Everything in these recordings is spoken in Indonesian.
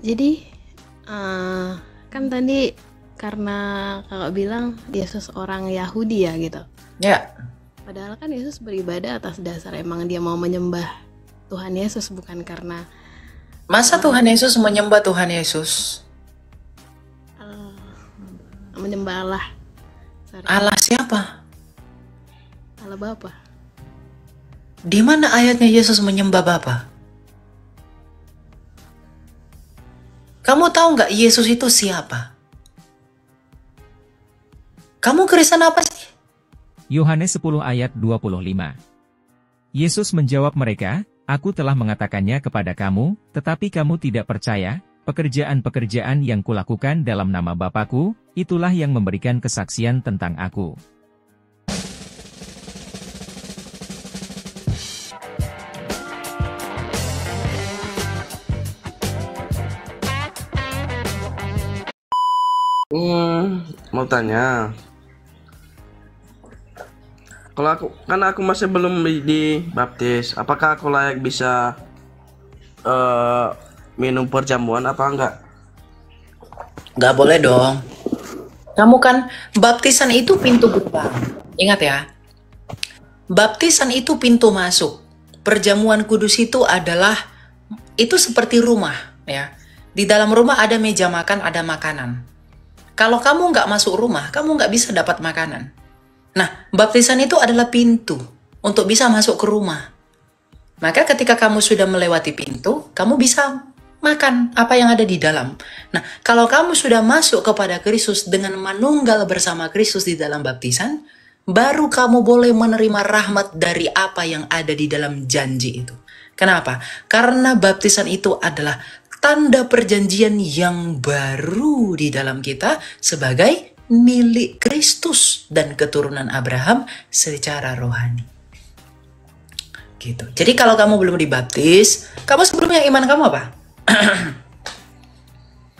Jadi kan tadi karena kakak bilang Yesus orang Yahudi ya gitu. Ya, Padahal kan Yesus beribadah atas dasar emang dia mau menyembah Tuhan Yesus, bukan karena masa Tuhan Yesus menyembah Tuhan Yesus? menyembah Allah. Allah siapa? Allah Bapa. Di mana ayatnya Yesus menyembah Bapa? Kamu tahu nggak Yesus itu siapa? Kamu Kristen apa sih? Yohanes 10 ayat 25. Yesus menjawab mereka, "Aku telah mengatakannya kepada kamu, tetapi kamu tidak percaya. Pekerjaan-pekerjaan yang kulakukan dalam nama Bapa-Ku, itulah yang memberikan kesaksian tentang Aku." Mau tanya. Kalau aku masih belum dibaptis, apakah aku layak bisa minum perjamuan apa enggak? Nggak boleh dong. Kamu kan, baptisan itu pintu gerbang. Ingat ya, baptisan itu pintu masuk. Perjamuan kudus itu seperti rumah ya. Di dalam rumah ada meja makan, ada makanan. Kalau kamu nggak masuk rumah, kamu nggak bisa dapat makanan. Nah, baptisan itu adalah pintu untuk bisa masuk ke rumah. Maka ketika kamu sudah melewati pintu, kamu bisa makan apa yang ada di dalam. Nah, kalau kamu sudah masuk kepada Kristus dengan menunggal bersama Kristus di dalam baptisan, baru kamu boleh menerima rahmat dari apa yang ada di dalam janji itu. Kenapa? Karena baptisan itu adalah tanda perjanjian yang baru di dalam kita sebagai milik Kristus dan keturunan Abraham secara rohani. Gitu. Jadi kalau kamu belum dibaptis, kamu sebelumnya iman kamu apa?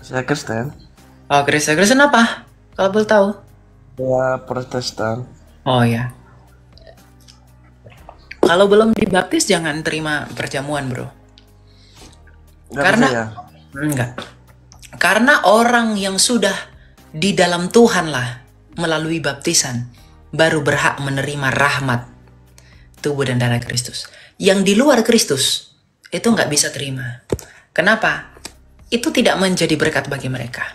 Saya Kristen. Oh, Kristen apa? Kalau boleh tahu? Ya, Protestan. Oh ya. Kalau belum dibaptis jangan terima perjamuan, bro. Karena orang yang sudah di dalam Tuhan lah melalui baptisan baru berhak menerima rahmat tubuh dan darah Kristus. Yang di luar Kristus itu nggak bisa terima. Kenapa? Itu tidak menjadi berkat bagi mereka.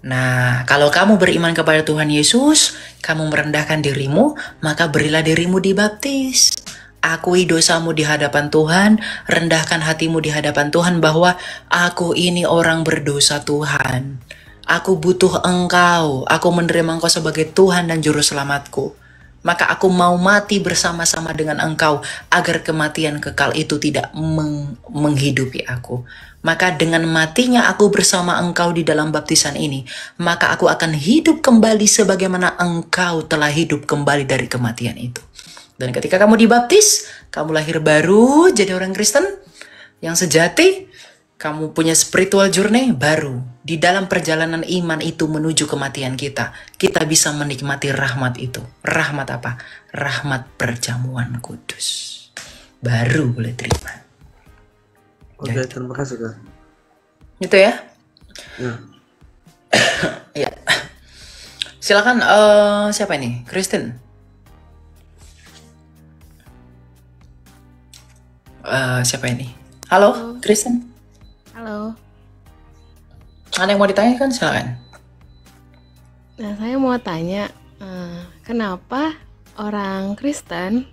Nah, kalau kamu beriman kepada Tuhan Yesus, kamu merendahkan dirimu, maka berilah dirimu dibaptis. Akui dosamu di hadapan Tuhan, rendahkan hatimu di hadapan Tuhan bahwa aku ini orang berdosa Tuhan. Aku butuh Engkau, aku menerima Engkau sebagai Tuhan dan Juru Selamatku. Maka aku mau mati bersama-sama dengan Engkau agar kematian kekal itu tidak menghidupi aku. Maka dengan matinya aku bersama Engkau di dalam baptisan ini, maka aku akan hidup kembali sebagaimana Engkau telah hidup kembali dari kematian itu. Dan ketika kamu dibaptis, kamu lahir baru jadi orang Kristen yang sejati, kamu punya spiritual journey baru. Di dalam perjalanan iman itu menuju kematian kita bisa menikmati rahmat itu. Rahmat apa? Rahmat perjamuan kudus. Baru boleh terima. Oke, terima kasih, Kak. Itu ya? Ya. Ya. Silakan, siapa ini? Kristen. Siapa ini? Halo, Kristen. Halo. Ada yang mau ditanyakan? Silakan. Nah, saya mau tanya, kenapa orang Kristen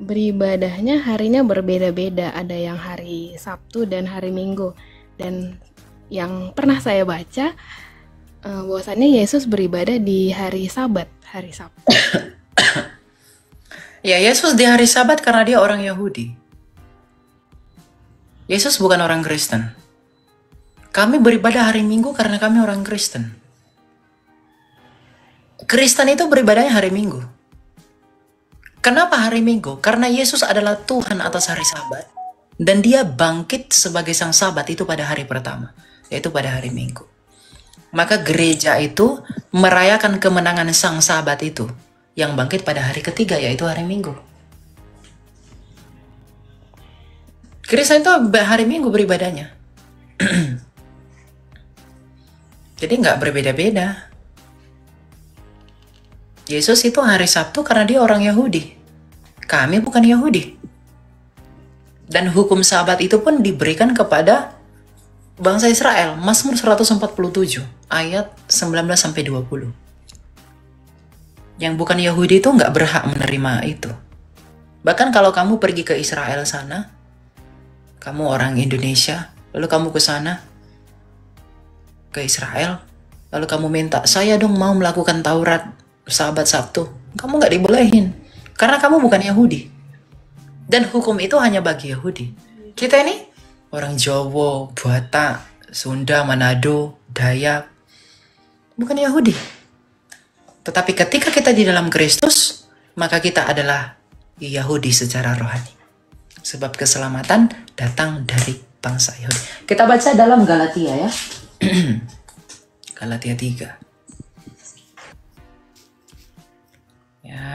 beribadahnya harinya berbeda-beda? Ada yang hari Sabtu dan hari Minggu. Dan yang pernah saya baca, bahwasannya Yesus beribadah di hari Sabat, hari Sabtu. Ya, Yesus di hari Sabat karena dia orang Yahudi. Yesus bukan orang Kristen. Kami beribadah hari Minggu karena kami orang Kristen. Kristen itu beribadahnya hari Minggu. Kenapa hari Minggu? Karena Yesus adalah Tuhan atas hari Sabat. Dan dia bangkit sebagai sang Sabat itu pada hari pertama, yaitu pada hari Minggu. Maka gereja itu merayakan kemenangan sang Sabat itu, yang bangkit pada hari ketiga, yaitu hari Minggu. Kristen itu hari Minggu beribadahnya. Jadi nggak berbeda-beda. Yesus itu hari Sabtu karena dia orang Yahudi. Kami bukan Yahudi. Dan hukum Sabat itu pun diberikan kepada bangsa Israel. Mazmur 147 ayat 19-20. Yang bukan Yahudi itu nggak berhak menerima itu. Bahkan kalau kamu pergi ke Israel sana, kamu orang Indonesia, lalu kamu ke sana, ke Israel, lalu kamu minta, saya dong mau melakukan Taurat Sabat Sabtu. Kamu nggak dibolehin, karena kamu bukan Yahudi. Dan hukum itu hanya bagi Yahudi. Kita ini orang Jawa, Batak, Sunda, Manado, Dayak, bukan Yahudi. Tetapi ketika kita di dalam Kristus, maka kita adalah Yahudi secara rohani. Sebab keselamatan datang dari bangsa Yahudi. Kita baca dalam Galatia ya. Galatia 3. Ya.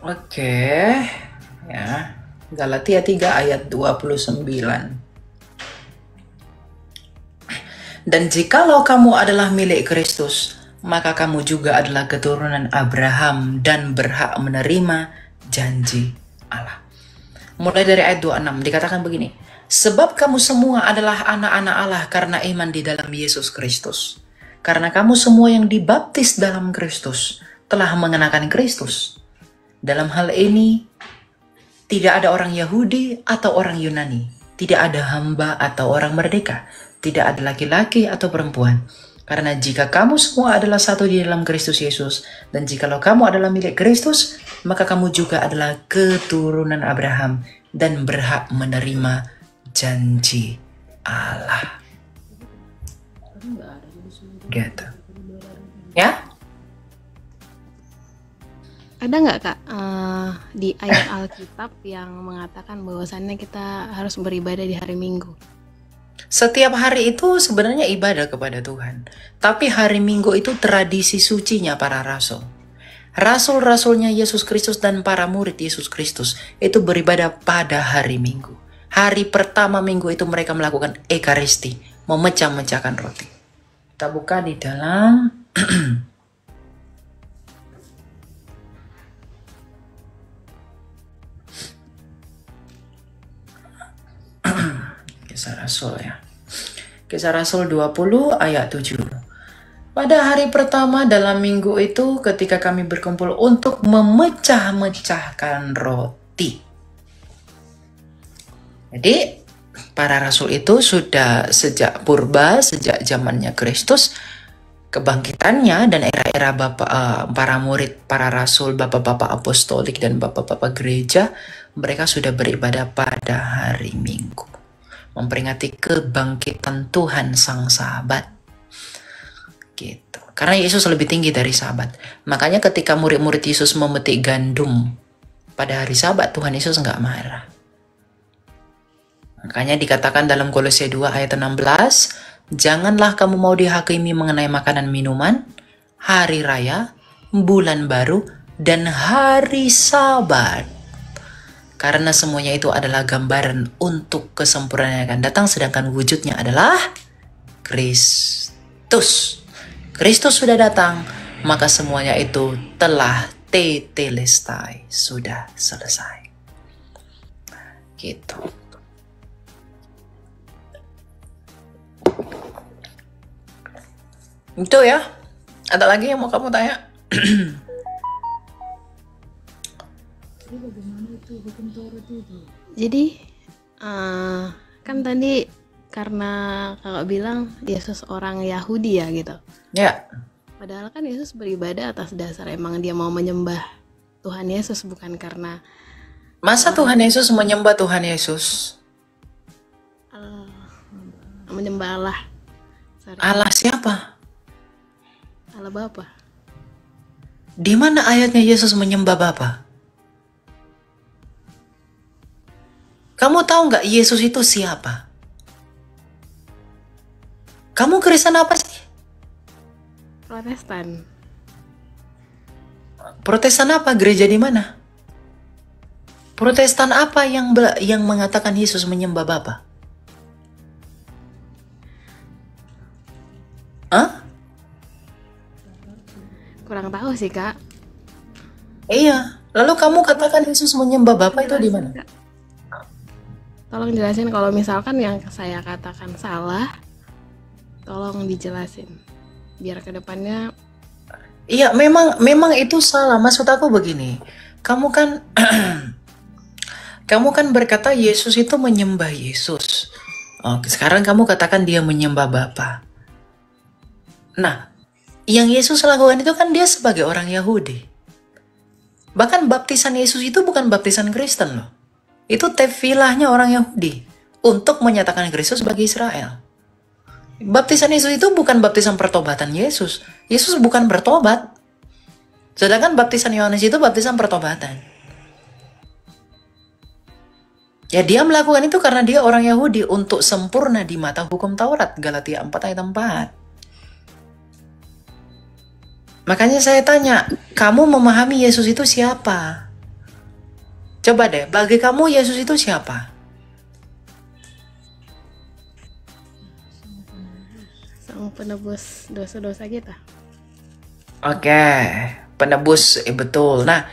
Oke, ya. Galatia 3 ayat 29. Dan jikalau kamu adalah milik Kristus, maka kamu juga adalah keturunan Abraham dan berhak menerima janji Allah. Mulai dari ayat 26 dikatakan begini. Sebab kamu semua adalah anak-anak Allah karena iman di dalam Yesus Kristus. Karena kamu semua yang dibaptis dalam Kristus telah mengenakan Kristus. Dalam hal ini, tidak ada orang Yahudi atau orang Yunani. Tidak ada hamba atau orang merdeka. Tidak ada laki-laki atau perempuan. Karena jika kamu semua adalah satu di dalam Kristus Yesus, dan jikalau kamu adalah milik Kristus, maka kamu juga adalah keturunan Abraham dan berhak menerima janji Allah. Gitu. Ya? Ada nggak Kak di ayat Alkitab yang mengatakan bahwasannya kita harus beribadah di hari Minggu? Setiap hari itu sebenarnya ibadah kepada Tuhan. Tapi hari Minggu itu tradisi sucinya para rasul. Rasul-rasulnya Yesus Kristus dan para murid Yesus Kristus itu beribadah pada hari Minggu. Hari pertama Minggu itu mereka melakukan Ekaristi, memecah-mecahkan roti. Kita buka di dalam Kisah Rasul ya. Kisah Rasul 20 ayat 7. Pada hari pertama dalam minggu itu ketika kami berkumpul untuk memecah-mecahkan roti. Jadi para rasul itu sudah sejak purba, sejak zamannya Kristus, kebangkitannya dan era-era para murid, para rasul, bapak-bapak apostolik dan bapak-bapak gereja, mereka sudah beribadah pada hari Minggu. Memperingati kebangkitan Tuhan Sang Sabat. Gitu. Karena Yesus lebih tinggi dari Sabat. Makanya ketika murid-murid Yesus memetik gandum pada hari Sabat, Tuhan Yesus nggak marah. Makanya dikatakan dalam Kolose 2 ayat 16, janganlah kamu mau dihakimi mengenai makanan minuman, hari raya, bulan baru, dan hari Sabat. Karena semuanya itu adalah gambaran untuk kesempurnaan yang akan datang, sedangkan wujudnya adalah Kristus. Kristus sudah datang, maka semuanya itu telah tetelestai, sudah selesai. Gitu. Itu ya. Ada lagi yang mau kamu tanya? Jadi kan tadi karena kakak bilang Yesus orang Yahudi ya gitu. Ya. Padahal kan Yesus beribadah atas dasar emang dia mau menyembah Tuhan Yesus, bukan karena Masa Tuhan Yesus menyembah Tuhan Yesus? menyembah Allah. Sorry. Allah siapa? Allah Bapa. Di mana ayatnya Yesus menyembah Bapa? Kamu tahu nggak Yesus itu siapa? Kamu Kristen apa sih? Protestan. Protestan apa? Gereja di mana? Protestan apa yang mengatakan Yesus menyembah Bapa? Hah? Kurang tahu sih, Kak. Iya. Lalu kamu katakan Yesus menyembah Bapa itu di mana? Kak. Tolong jelasin kalau misalkan yang saya katakan salah, tolong dijelasin. Biar kedepannya. Iya, memang itu salah. Maksud aku begini. Kamu kan kamu kan berkata Yesus itu menyembah Yesus. Oke, sekarang kamu katakan dia menyembah Bapa. Nah, yang Yesus lakukan itu kan dia sebagai orang Yahudi. Bahkan baptisan Yesus itu bukan baptisan Kristen loh. Itu tefilahnya orang Yahudi untuk menyatakan Kristus bagi Israel. Baptisan Yesus itu bukan baptisan pertobatan Yesus. Yesus bukan bertobat. Sedangkan baptisan Yohanes itu baptisan pertobatan. Ya dia melakukan itu karena dia orang Yahudi untuk sempurna di mata hukum Taurat. Galatia 4 ayat 4. Makanya saya tanya, kamu memahami Yesus itu siapa? Coba deh, bagi kamu Yesus itu siapa? Sang penebus dosa-dosa kita. Oke, penebus, betul. Nah,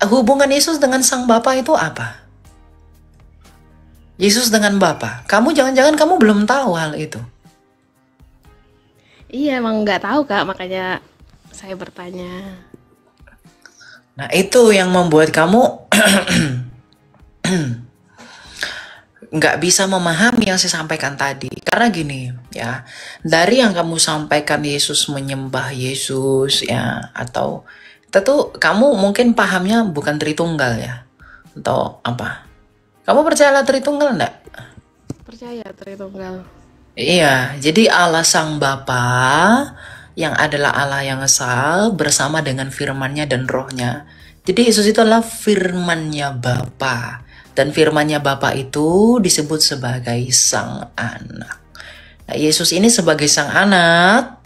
hubungan Yesus dengan Sang Bapa itu apa? Yesus dengan Bapa. Kamu jangan-jangan kamu belum tahu hal itu. Iya, emang nggak tahu, Kak, makanya saya bertanya. Nah, itu yang membuat kamu nggak bisa memahami yang saya sampaikan tadi. Karena gini, ya, dari yang kamu sampaikan Yesus menyembah Yesus, ya, atau tentu kamu mungkin pahamnya bukan Tritunggal ya, atau apa? Kamu percaya Tritunggal enggak? Percaya Tritunggal. Iya, jadi Allah Sang Bapa yang adalah Allah yang esa bersama dengan firman-Nya dan Roh-Nya. Jadi Yesus itu adalah firman-Nya Bapa. Dan firman-Nya Bapa itu disebut sebagai Sang Anak. Nah, Yesus ini sebagai Sang Anak,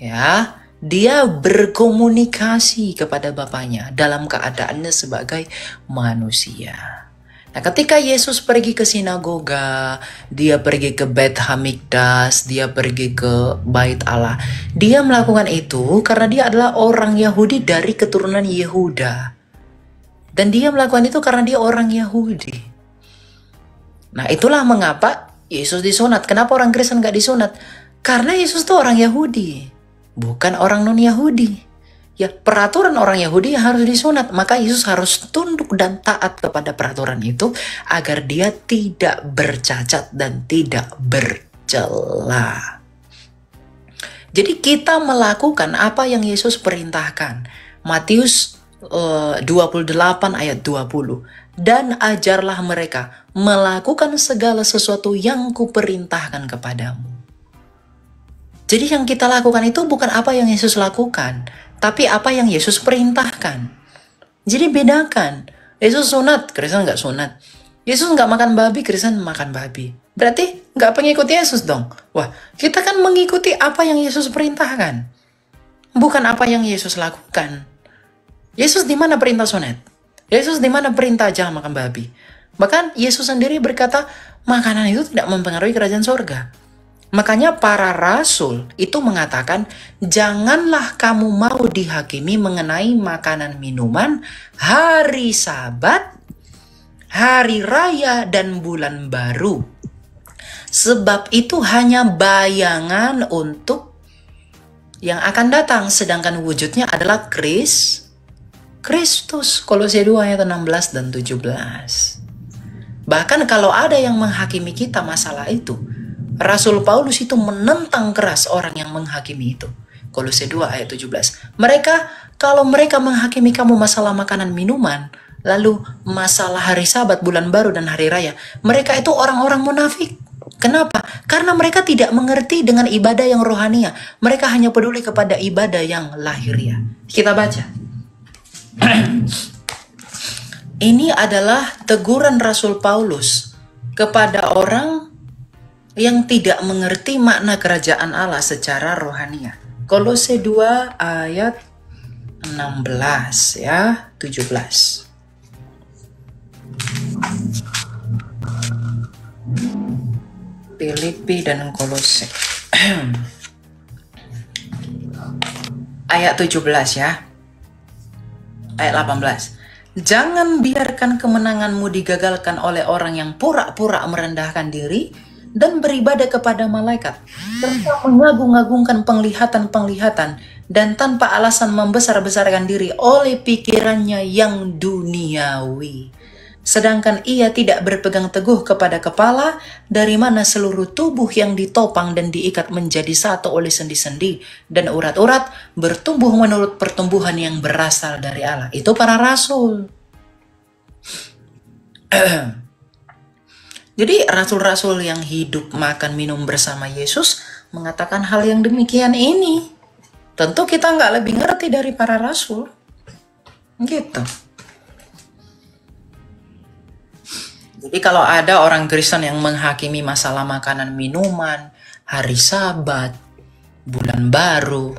ya, dia berkomunikasi kepada Bapaknya dalam keadaannya sebagai manusia. Nah, ketika Yesus pergi ke sinagoga, dia pergi ke Beit Hamikdas, dia pergi ke Bait Allah. Dia melakukan itu karena dia adalah orang Yahudi dari keturunan Yehuda. Dan dia melakukan itu karena dia orang Yahudi. Nah, itulah mengapa Yesus disunat. Kenapa orang Kristen gak disunat? Karena Yesus itu orang Yahudi, bukan orang non-Yahudi. Ya, peraturan orang Yahudi harus disunat. Maka Yesus harus tunduk dan taat kepada peraturan itu agar dia tidak bercacat dan tidak bercela. Jadi kita melakukan apa yang Yesus perintahkan. Matius 28 ayat 20. Dan ajarlah mereka melakukan segala sesuatu yang kuperintahkan kepadamu. Jadi yang kita lakukan itu bukan apa yang Yesus lakukan, tapi apa yang Yesus perintahkan. Jadi bedakan. Yesus sunat, Kristen nggak sunat. Yesus nggak makan babi, Kristen makan babi. Berarti nggak pengikut Yesus dong. Wah, kita kan mengikuti apa yang Yesus perintahkan, bukan apa yang Yesus lakukan. Yesus di mana perintah sunat? Yesus di mana perintah jangan makan babi? Bahkan Yesus sendiri berkata, makanan itu tidak mempengaruhi kerajaan surga. Makanya para rasul itu mengatakan, janganlah kamu mau dihakimi mengenai makanan minuman, hari Sabat, hari raya, dan bulan baru. Sebab itu hanya bayangan untuk yang akan datang, sedangkan wujudnya adalah Kristus. Kolose 2 ayat 16 dan 17. Bahkan kalau ada yang menghakimi kita masalah itu, Rasul Paulus itu menentang keras orang yang menghakimi itu. Kolose 2 ayat 17. Kalau mereka menghakimi kamu masalah makanan minuman, lalu masalah hari Sabat, bulan baru, dan hari raya, mereka itu orang-orang munafik. Kenapa? Karena mereka tidak mengerti dengan ibadah yang rohania. Mereka hanya peduli kepada ibadah yang lahiriah. Kita baca. Ini adalah teguran Rasul Paulus kepada orang yang tidak mengerti makna kerajaan Allah secara rohania. Kolose 2 ayat 16 ya, 17. Filipi dan Kolose. Ayat 17 ya. Ayat 18. Jangan biarkan kemenanganmu digagalkan oleh orang yang pura-pura merendahkan diri dan beribadah kepada malaikat, serta mengagung-agungkan penglihatan-penglihatan dan tanpa alasan membesar-besarkan diri oleh pikirannya yang duniawi. Sedangkan ia tidak berpegang teguh kepada kepala, dari mana seluruh tubuh yang ditopang dan diikat menjadi satu oleh sendi-sendi dan urat-urat bertumbuh menurut pertumbuhan yang berasal dari Allah. Itu para rasul. Jadi rasul-rasul yang hidup makan minum bersama Yesus mengatakan hal yang demikian ini. Tentu kita nggak lebih ngerti dari para rasul. Gitu. Jadi kalau ada orang Kristen yang menghakimi masalah makanan minuman, hari Sabat, bulan baru,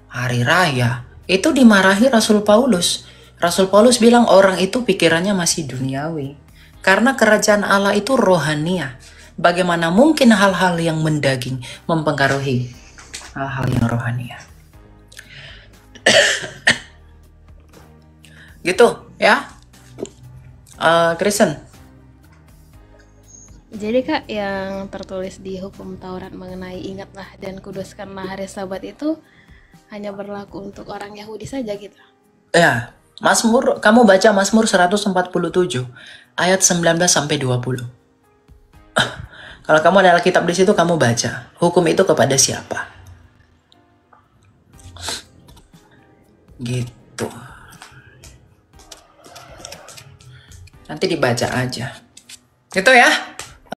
hari raya, itu dimarahi Rasul Paulus. Rasul Paulus bilang orang itu pikirannya masih duniawi. Karena kerajaan Allah itu rohania. Bagaimana mungkin hal-hal yang mendaging mempengaruhi hal-hal yang rohania? Gitu ya, Kristen. Jadi Kak, yang tertulis di hukum Taurat mengenai ingatlah dan kuduskanlah hari Sabat itu hanya berlaku untuk orang Yahudi saja gitu. Ya, Mazmur, kamu baca Mazmur 147 ayat 19 sampai 20. Kalau kamu ada Alkitab di situ, kamu baca. Hukum itu kepada siapa? Gitu. Nanti dibaca aja. Gitu ya.